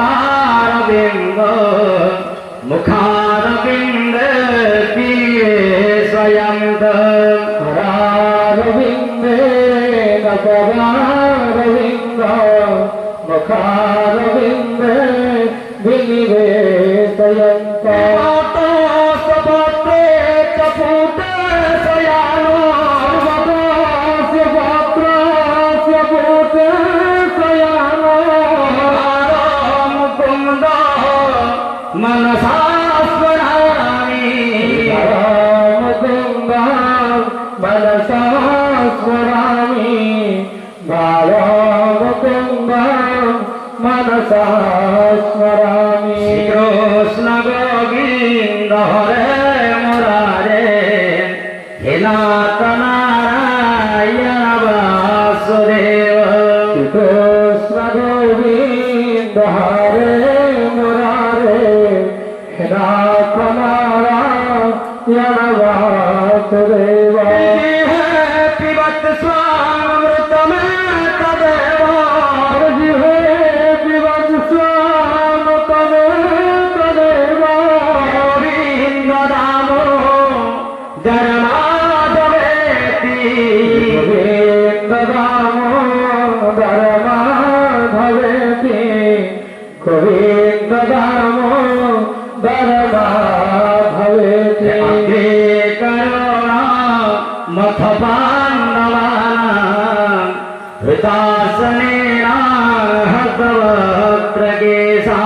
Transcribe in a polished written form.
नपदारविंद मुखारविंद पिये स्वयं हरारविंदे नपदारविंद मुखारविंदे विनिवेशयन्त मनसा स्मरामि मुकुन्दा मनसा स्मरामि मुकुन्दा मनसा स्मरामि कृष्ण गोविन्द हरे मुरारे हे नाथ नारायण वासुदेव कृष्ण गोविन्द हरे नाथ नारायण वासुदेव पिबत स्वामृतमें तदेव पिबत स्वामृतमें तदेव गोविन्द दामो धर्माधवेति गोविन्द दामोदर माधवेति गोविन्द दामोदर माधवेति अग्रे करुणा मथ पाण्डवानां हृतासनेन हतवक्त्र केशा